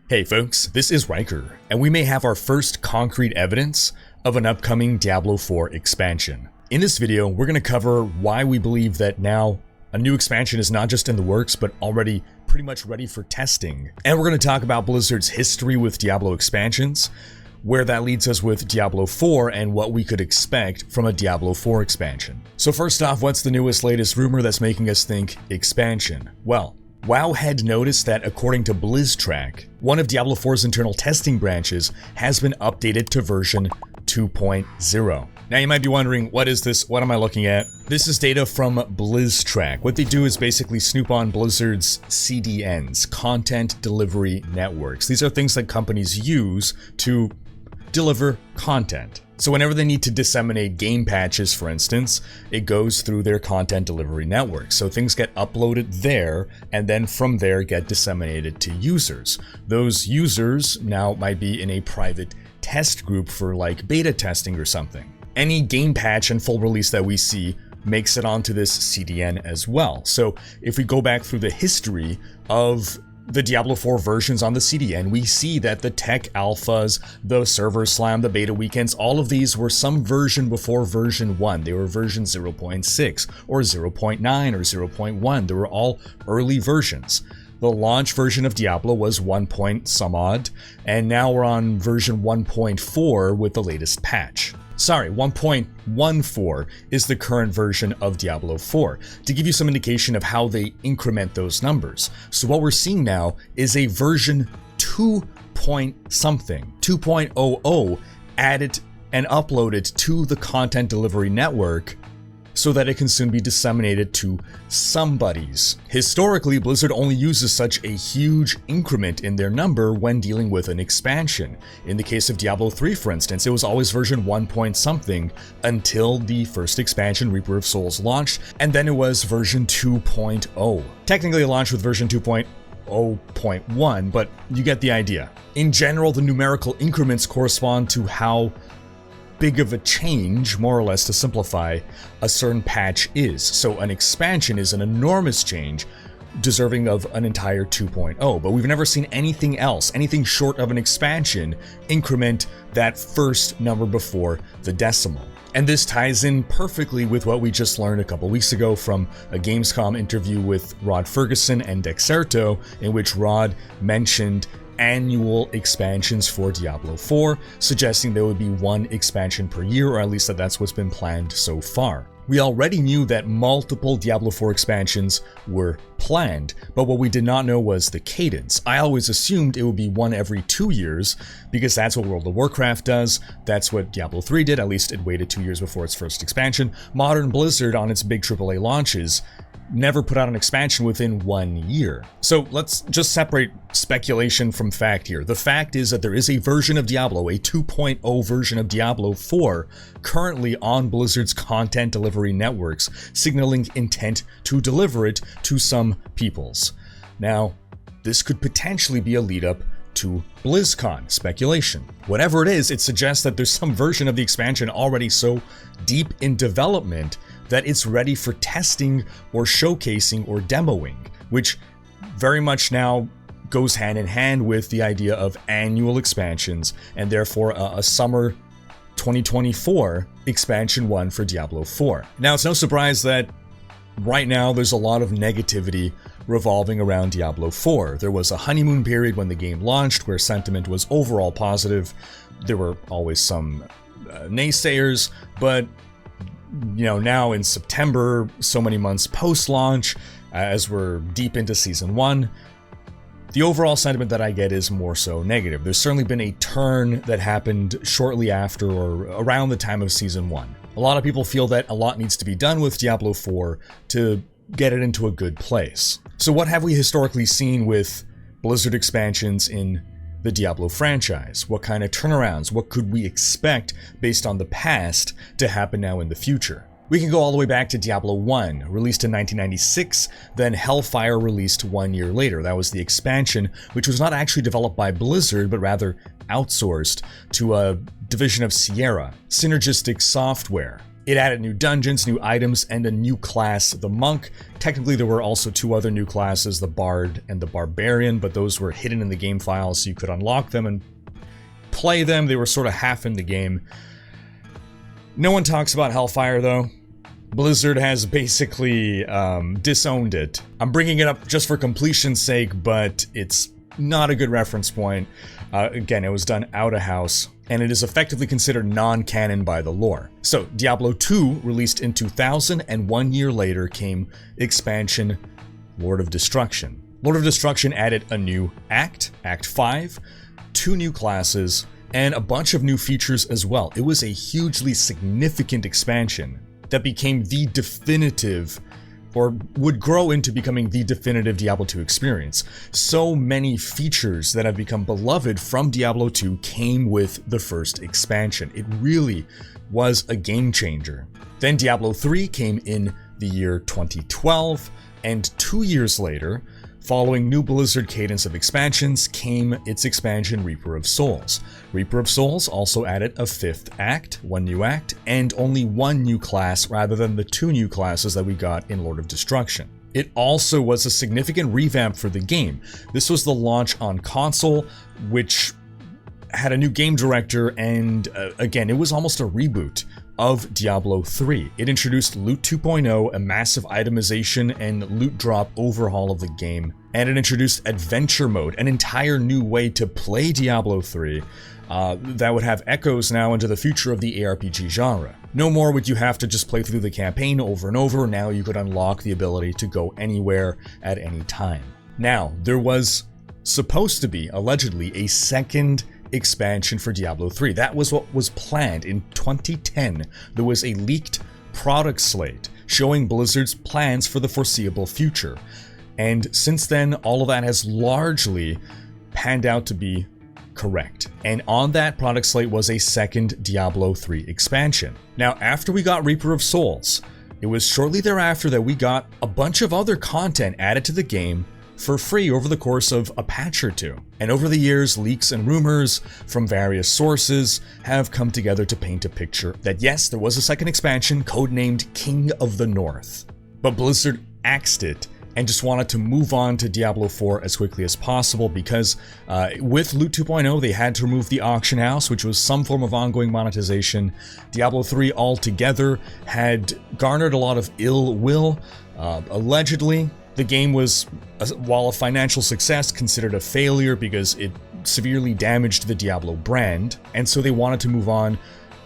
Hey folks, this is Rhykker, and we may have our first concrete evidence of an upcoming Diablo 4 expansion. In this video, we're going to cover why we believe that now a new expansion is not just in the works, but already pretty much ready for testing. And we're going to talk about Blizzard's history with Diablo expansions, where that leads us with Diablo 4 and what we could expect from a Diablo 4 expansion. So first off, what's the newest latest rumor that's making us think expansion? Well, WoW had noticed that according to BlizzTrack, one of Diablo 4's internal testing branches has been updated to version 2.0. Now you might be wondering, what is this? What am I looking at? This is data from BlizzTrack. What they do is basically snoop on Blizzard's CDNs, Content Delivery Networks. These are things that companies use to deliver content. So whenever they need to disseminate game patches, for instance, it goes through their content delivery network. So things get uploaded there, and then from there get disseminated to users. Those users now might be in a private test group for like beta testing or something. Any game patch and full release that we see makes it onto this CDN as well. So if we go back through the history of the Diablo 4 versions on the CDN, we see that the tech alphas, the server slam, the beta weekends, all of these were some version before version 1. They were version 0.6 or 0.9 or 0.1. They were all early versions. The launch version of Diablo was 1 point some odd, and now we're on version 1.4 with the latest patch. Sorry, 1.14 is the current version of Diablo 4, to give you some indication of how they increment those numbers. So what we're seeing now is a version 2 point something, 2.00 added and uploaded to the content delivery network so that it can soon be disseminated to somebody's. Historically, Blizzard only uses such a huge increment in their number when dealing with an expansion. In the case of Diablo 3, for instance, it was always version 1 point something until the first expansion, Reaper of Souls, launched, and then it was version 2.0. Technically it launched with version 2.0.1, but you get the idea. In general, the numerical increments correspond to how big of a change, more or less to simplify, a certain patch is. So an expansion is an enormous change, deserving of an entire 2.0, but we've never seen anything else, anything short of an expansion, increment that first number before the decimal. And this ties in perfectly with what we just learned a couple weeks ago from a Gamescom interview with Rod Ferguson and Dexerto, in which Rod mentioned annual expansions for Diablo 4, suggesting there would be one expansion per year, or at least that's what's been planned so far. We already knew that multiple Diablo 4 expansions were planned, but what we did not know was the cadence. I always assumed it would be one every 2 years, because that's what World of Warcraft does, that's what Diablo 3 did, at least it waited 2 years before its first expansion. Modern Blizzard, on its big AAA launches, never put out an expansion within 1 year. So let's just separate speculation from fact here. The fact is that there is a version of Diablo, a 2.0 version of Diablo 4, currently on Blizzard's content delivery networks, signaling intent to deliver it to some peoples. Now, this could potentially be a lead up to BlizzCon, speculation. Whatever it is, it suggests that there's some version of the expansion already so deep in development that it's ready for testing or showcasing or demoing, which very much now goes hand in hand with the idea of annual expansions, and therefore a summer 2024 expansion 1 for Diablo 4. Now, it's no surprise that right now there's a lot of negativity revolving around Diablo 4. There was a honeymoon period when the game launched where sentiment was overall positive. There were always some naysayers, but you know, now in September, so many months post-launch, as we're deep into Season 1, the overall sentiment that I get is more so negative. There's certainly been a turn that happened shortly after or around the time of Season 1. A lot of people feel that a lot needs to be done with Diablo 4 to get it into a good place. So what have we historically seen with Blizzard expansions in the Diablo franchise? What kind of turnarounds? What could we expect based on the past to happen now in the future? We can go all the way back to Diablo 1, released in 1996, then Hellfire released 1 year later. That was the expansion, which was not actually developed by Blizzard, but rather outsourced to a division of Sierra, Synergistic Software. It added new dungeons, new items, and a new class, the Monk. Technically, there were also 2 other new classes, the Bard and the Barbarian, but those were hidden in the game files, so you could unlock them and play them. They were sort of half in the game. No one talks about Hellfire, though. Blizzard has basically disowned it. I'm bringing it up just for completion's sake, but it's not a good reference point. Again, it was done out of house, and it is effectively considered non-canon by the lore. So, Diablo 2 released in 2000, and 1 year later came expansion Lord of Destruction. Lord of Destruction added a new Act, Act 5, 2 new classes, and a bunch of new features as well. It was a hugely significant expansion that became the definitive, or would grow into becoming the definitive Diablo 2 experience. So many features that have become beloved from Diablo 2 came with the first expansion. It really was a game changer. Then Diablo 3 came in the year 2012, and 2 years later, following new Blizzard cadence of expansions, came its expansion Reaper of Souls. Reaper of Souls also added a 5th act, 1 new act, and only 1 new class rather than the 2 new classes that we got in Lord of Destruction. It also was a significant revamp for the game. This was the launch on console, which had a new game director, and again, it was almost a reboot of Diablo 3. It introduced Loot 2.0, a massive itemization and loot drop overhaul of the game, and it introduced Adventure Mode, an entire new way to play Diablo 3 that would have echoes now into the future of the ARPG genre. No more would you have to just play through the campaign over and over. Now you could unlock the ability to go anywhere at any time. Now, there was supposed to be, allegedly, a second expansion for Diablo 3. That was what was planned in 2010. There was a leaked product slate showing Blizzard's plans for the foreseeable future. And since then, all of that has largely panned out to be correct. And on that product slate was a second Diablo 3 expansion. Now, after we got Reaper of Souls, it was shortly thereafter that we got a bunch of other content added to the game for free over the course of a patch or 2. And over the years, leaks and rumors from various sources have come together to paint a picture that yes, there was a second expansion codenamed King of the North. But Blizzard axed it and just wanted to move on to Diablo 4 as quickly as possible because with Loot 2.0, they had to remove the auction house, which was some form of ongoing monetization. Diablo 3 altogether had garnered a lot of ill will. Allegedly, the game was, while a financial success, considered a failure because it severely damaged the Diablo brand, and so they wanted to move on,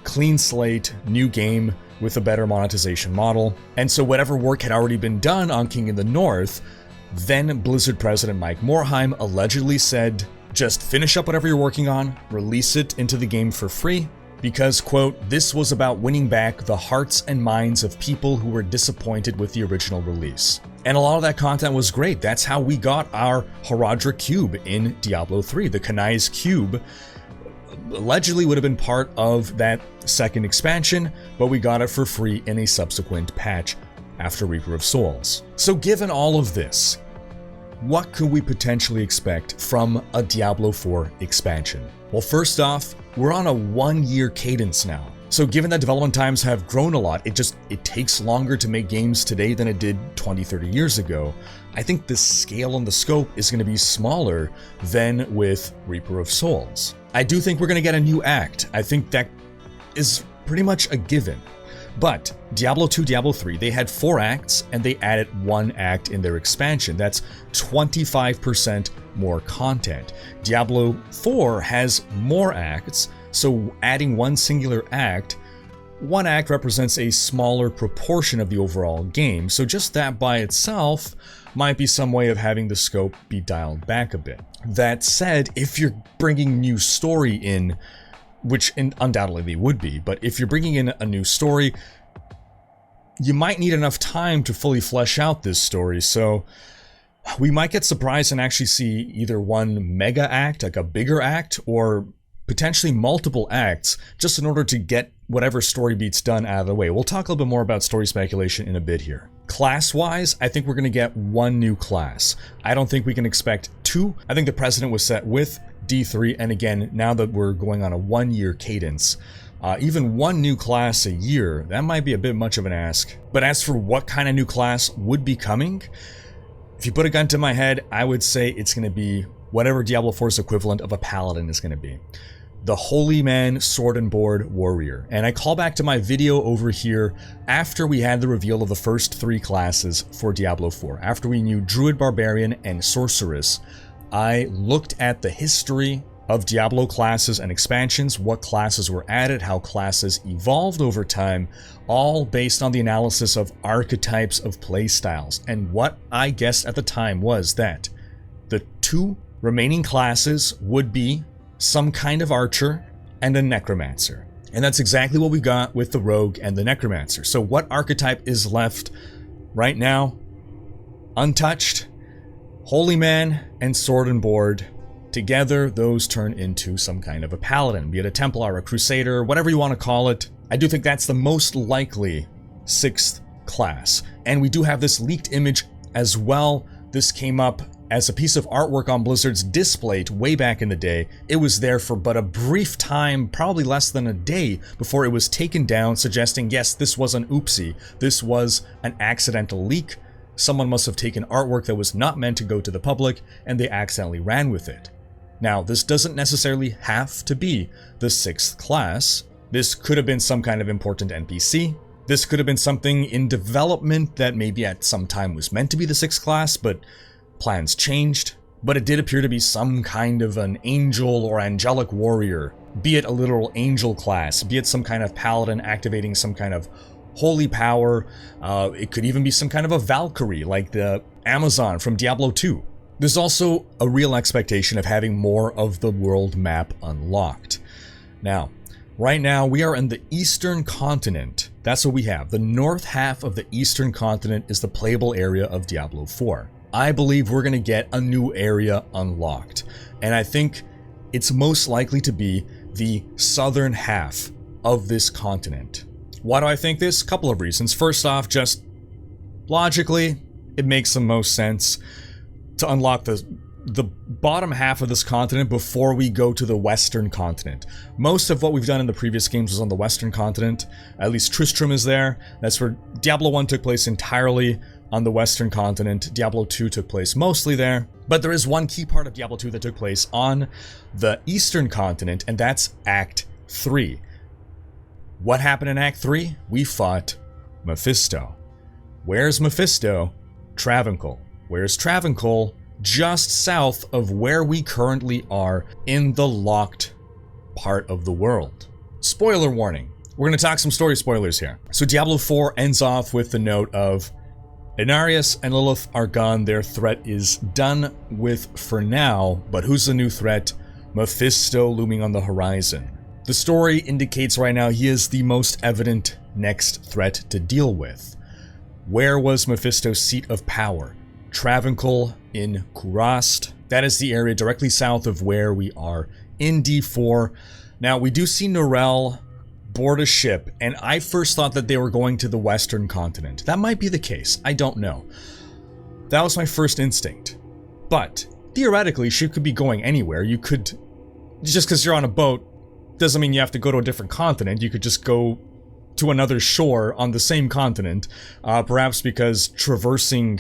clean slate, new game with a better monetization model. And so whatever work had already been done on King in the North, then Blizzard president Mike Morhaime allegedly said, just finish up whatever you're working on, release it into the game for free, because, quote, this was about winning back the hearts and minds of people who were disappointed with the original release. And a lot of that content was great. That's how we got our Horadric Cube in Diablo 3. The Kanai's Cube allegedly would have been part of that second expansion, but we got it for free in a subsequent patch after Reaper of Souls. So given all of this, what could we potentially expect from a Diablo 4 expansion? Well, first off, we're on a 1-year cadence now. So given that development times have grown a lot, it takes longer to make games today than it did 20, 30 years ago. I think the scale and the scope is going to be smaller than with Reaper of Souls. I do think we're going to get a new act. I think that is pretty much a given. But Diablo 2, Diablo 3, they had 4 acts and they added 1 act in their expansion. That's 25% more content. Diablo 4 has more acts, so adding 1 singular act, 1 act represents a smaller proportion of the overall game. So just that by itself might be some way of having the scope be dialed back a bit. That said, if you're bringing new story in, which undoubtedly they would be, but if you're bringing in a new story, you might need enough time to fully flesh out this story, so we might get surprised and actually see either 1 mega act, like a bigger act, or potentially multiple acts, just in order to get whatever story beats done out of the way. We'll talk a little bit more about story speculation in a bit here. Class-wise, I think we're going to get 1 new class. I don't think we can expect 2. I think the precedent was set with D3, and again, now that we're going on a 1-year cadence, Even one new class a year, that might be a bit much of an ask. But as for what kind of new class would be coming, if you put a gun to my head, I would say it's going to be whatever Diablo 4's equivalent of a paladin is going to be. The Holy Man Sword and Board Warrior. And I call back to my video over here after we had the reveal of the first 3 classes for Diablo 4. After we knew Druid, Barbarian, and Sorceress, I looked at the history of Diablo classes and expansions, what classes were added, how classes evolved over time, all based on the analysis of archetypes of playstyles. And what I guessed at the time was that the 2 remaining classes would be some kind of archer and a necromancer. And that's exactly what we got with the rogue and the necromancer. So what archetype is left right now untouched? Holy Man and Sword and Board. Together, those turn into some kind of a paladin, be it a Templar, a Crusader, whatever you want to call it. I do think that's the most likely 6th class. And we do have this leaked image as well. This came up as a piece of artwork on Blizzard's display way back in the day. It was there for but a brief time, probably less than a day, before it was taken down, suggesting, yes, this was an oopsie. This was an accidental leak. Someone must have taken artwork that was not meant to go to the public, and they accidentally ran with it. Now, this doesn't necessarily have to be the 6th class. This could have been some kind of important NPC. This could have been something in development that maybe at some time was meant to be the 6th class, but plans changed. But it did appear to be some kind of an angel or angelic warrior, be it a literal angel class, be it some kind of paladin activating some kind of holy power. It could even be some kind of a Valkyrie, like the Amazon from Diablo 2. There's also a real expectation of having more of the world map unlocked. Now, right now we are in the eastern continent. That's what we have. The north half of the eastern continent is the playable area of Diablo 4. I believe we're going to get a new area unlocked. And I think it's most likely to be the southern half of this continent. Why do I think this? A couple of reasons. First off, just logically, it makes the most sense to unlock the bottom half of this continent before we go to the western continent. Most of what we've done in the previous games was on the western continent. At least Tristram is there. That's where Diablo 1 took place entirely on the western continent. Diablo 2 took place mostly there. But there is one key part of Diablo 2 that took place on the eastern continent, and that's Act 3. What happened in Act 3? We fought Mephisto. Where's Mephisto? Travancore. Where's Travancore? Just south of where we currently are in the locked part of the world. Spoiler warning. We're going to talk some story spoilers here. So Diablo 4 ends off with the note of Inarius and Lilith are gone. Their threat is done with for now, but who's the new threat? Mephisto looming on the horizon. The story indicates right now he is the most evident next threat to deal with. Where was Mephisto's seat of power? Travancore in Kurast. That is the area directly south of where we are in D4. Now, we do see Norel board a ship, and I first thought that they were going to the western continent. That might be the case. I don't know. That was my first instinct. But theoretically, she could be going anywhere. You could, just because you're on a boat, doesn't mean you have to go to a different continent. You could just go to another shore on the same continent. Perhaps because traversing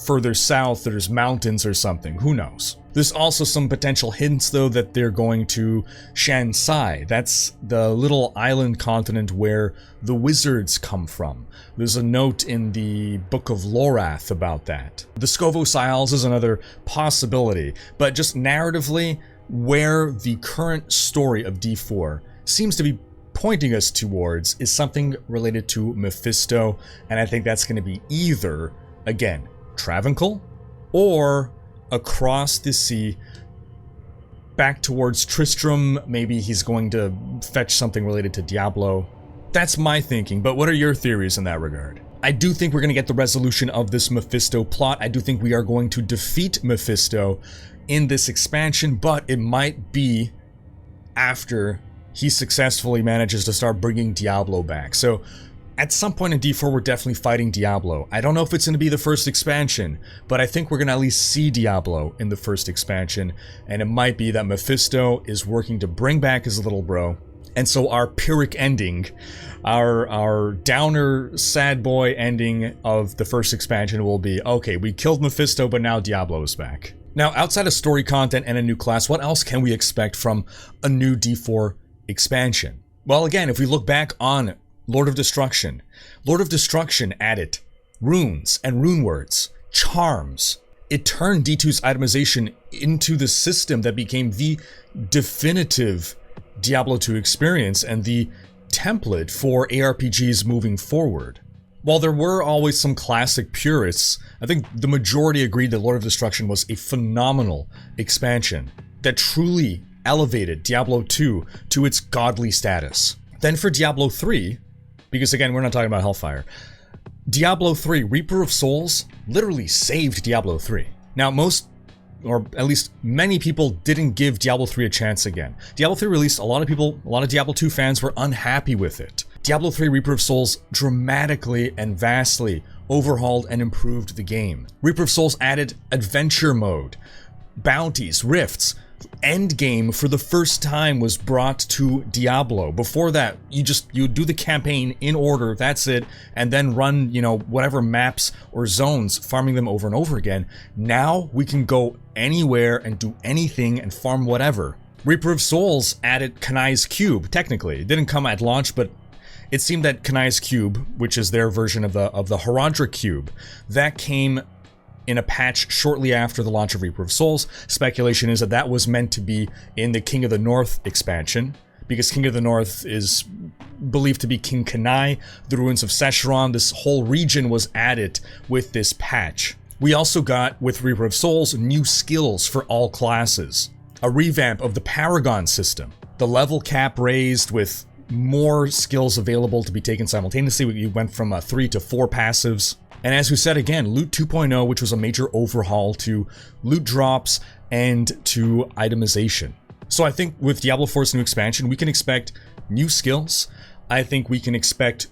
further south, there's mountains or something. Who knows? There's also some potential hints, though, that they're going to Shansai. That's the little island continent where the wizards come from. There's a note in the Book of Lorath about that. The Skovos Isles is another possibility, but just narratively, where the current story of D4 seems to be pointing us towards is something related to Mephisto, and I think that's going to be either, again, Travancore, or across the sea, back towards Tristram. Maybe he's going to fetch something related to Diablo. That's my thinking, but what are your theories in that regard? I do think we're going to get the resolution of this Mephisto plot. I do think we are going to defeat Mephisto in this expansion, but it might be after he successfully manages to start bringing Diablo back. So at some point in D4, we're definitely fighting Diablo. I don't know if it's going to be the first expansion, but I think we're going to at least see Diablo in the first expansion, and it might be that Mephisto is working to bring back his little bro, And so our Pyrrhic ending, our downer, sad boy ending of the first expansion will be, okay, we killed Mephisto, but now Diablo is back. Now, outside of story content and a new class, what else can we expect from a new D4 expansion? Well, again, if we look back on Lord of Destruction added runes and rune words, charms. It turned D2's itemization into the system that became the definitive Diablo 2 experience and the template for ARPGs moving forward. While there were always some classic purists, I think the majority agreed that Lord of Destruction was a phenomenal expansion that truly elevated Diablo 2 to its godly status. Then for Diablo 3, because again, we're not talking about Hellfire, Diablo 3, Reaper of Souls literally saved Diablo 3. Now most, or at least many people, didn't give Diablo 3 a chance again. Diablo 3 released, a lot of Diablo 2 fans were unhappy with it. Diablo 3 Reaper of Souls dramatically and vastly overhauled and improved the game. Reaper of Souls added adventure mode, bounties, rifts. Endgame for the first time was brought to Diablo. Before that, you do the campaign in order, that's it, and then run, whatever maps or zones, farming them over and over again. Now we can go anywhere and do anything and farm whatever. Reaper of Souls added Kanai's Cube. Technically, it didn't come at launch, but it seemed that Kanai's Cube, which is their version of the Herodra Cube, that came in a patch shortly after the launch of Reaper of Souls. Speculation is that that was meant to be in the King of the North expansion, because King of the North is believed to be King Kanai, the ruins of Sescheron. This whole region was added with this patch. We also got, with Reaper of Souls, new skills for all classes. A revamp of the Paragon system. The level cap raised with more skills available to be taken simultaneously. We went from 3 to 4 passives. And as we said again, Loot 2.0, which was a major overhaul to loot drops and to itemization. So I think with Diablo 4's new expansion, we can expect new skills. I think we can expect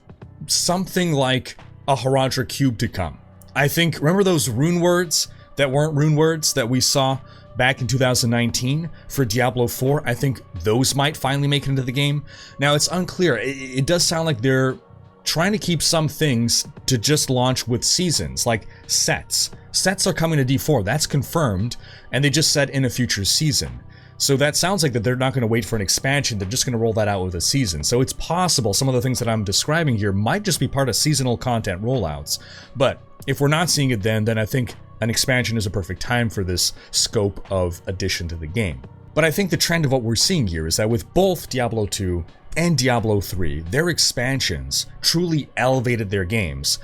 something like a Herodra Cube to come. I think, remember those rune words that weren't rune words that we saw back in 2019 for Diablo 4? I think those might finally make it into the game. Now, it's unclear. It does sound like they're trying to keep some things to just launch with seasons, like sets. Sets are coming to D4, that's confirmed, and they just said in a future season. So that sounds like that they're not going to wait for an expansion, they're just going to roll that out with a season. So it's possible some of the things that I'm describing here might just be part of seasonal content rollouts. But if we're not seeing it then I think an expansion is a perfect time for this scope of addition to the game. But I think the trend of what we're seeing here is that with both Diablo 2 and Diablo 3, their expansions truly elevated their games.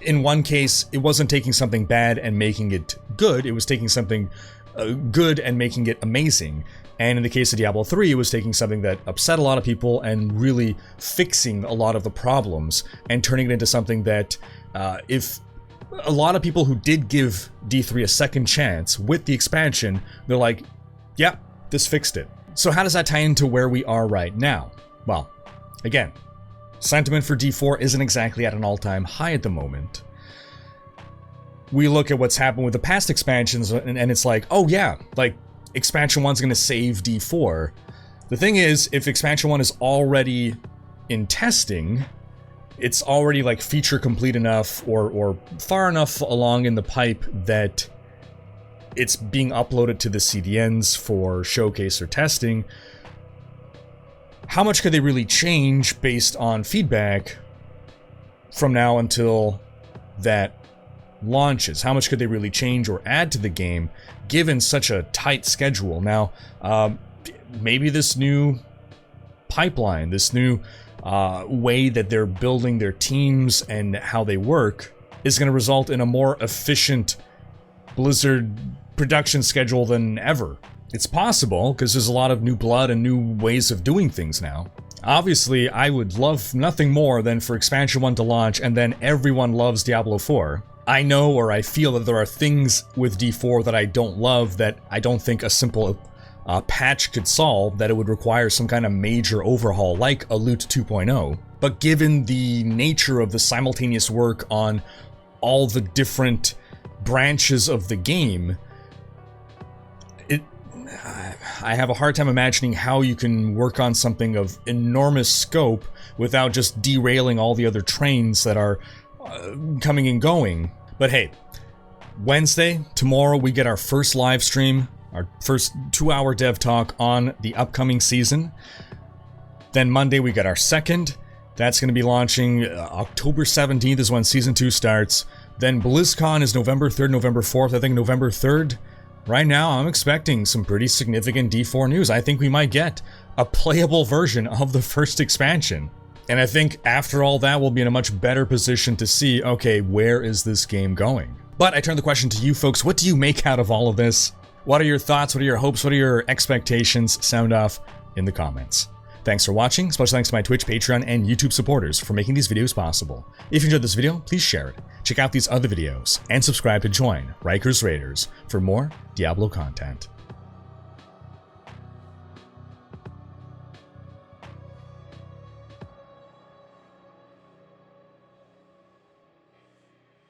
In one case, it wasn't taking something bad and making it good, it was taking something good and making it amazing. And in the case of Diablo 3, it was taking something that upset a lot of people and really fixing a lot of the problems and turning it into something that, if a lot of people who did give D3 a second chance with the expansion, they're like, yeah, this fixed it. So how does that tie into where we are right now? Well, again, sentiment for D4 isn't exactly at an all-time high at the moment. We look at what's happened with the past expansions and it's like, oh yeah, like expansion 1's gonna save D4. The thing is, if expansion 1 is already in testing, it's already like feature complete enough or far enough along in the pipe that it's being uploaded to the CDNs for showcase or testing. How much could they really change based on feedback from now until that launches? How much could they really change or add to the game given such a tight schedule? Now, maybe this new pipeline, this new way that they're building their teams and how they work is going to result in a more efficient Blizzard production schedule than ever. It's possible, because there's a lot of new blood and new ways of doing things now. Obviously, I would love nothing more than for Expansion 1 to launch and then everyone loves Diablo 4. I know, or I feel that there are things with D4 that I don't love, that I don't think a simple patch could solve, that it would require some kind of major overhaul like a Loot 2.0. But given the nature of the simultaneous work on all the different branches of the game, I have a hard time imagining how you can work on something of enormous scope without just derailing all the other trains that are coming and going. But hey, Wednesday, tomorrow, we get our first live stream, our first 2-hour dev talk on the upcoming season. Then Monday, we get our second. That's going to be launching October 17th is when Season 2 starts. Then BlizzCon is November 3rd, November 4th. I think November 3rd. Right now, I'm expecting some pretty significant D4 news. I think we might get a playable version of the first expansion. And I think after all that, we'll be in a much better position to see, okay, where is this game going? But I turn the question to you folks. What do you make out of all of this? What are your thoughts? What are your hopes? What are your expectations? Sound off in the comments. Thanks for watching. Special thanks to my Twitch, Patreon, and YouTube supporters for making these videos possible. If you enjoyed this video, please share it. Check out these other videos and subscribe to join Rhykkers Raiders for more Diablo content.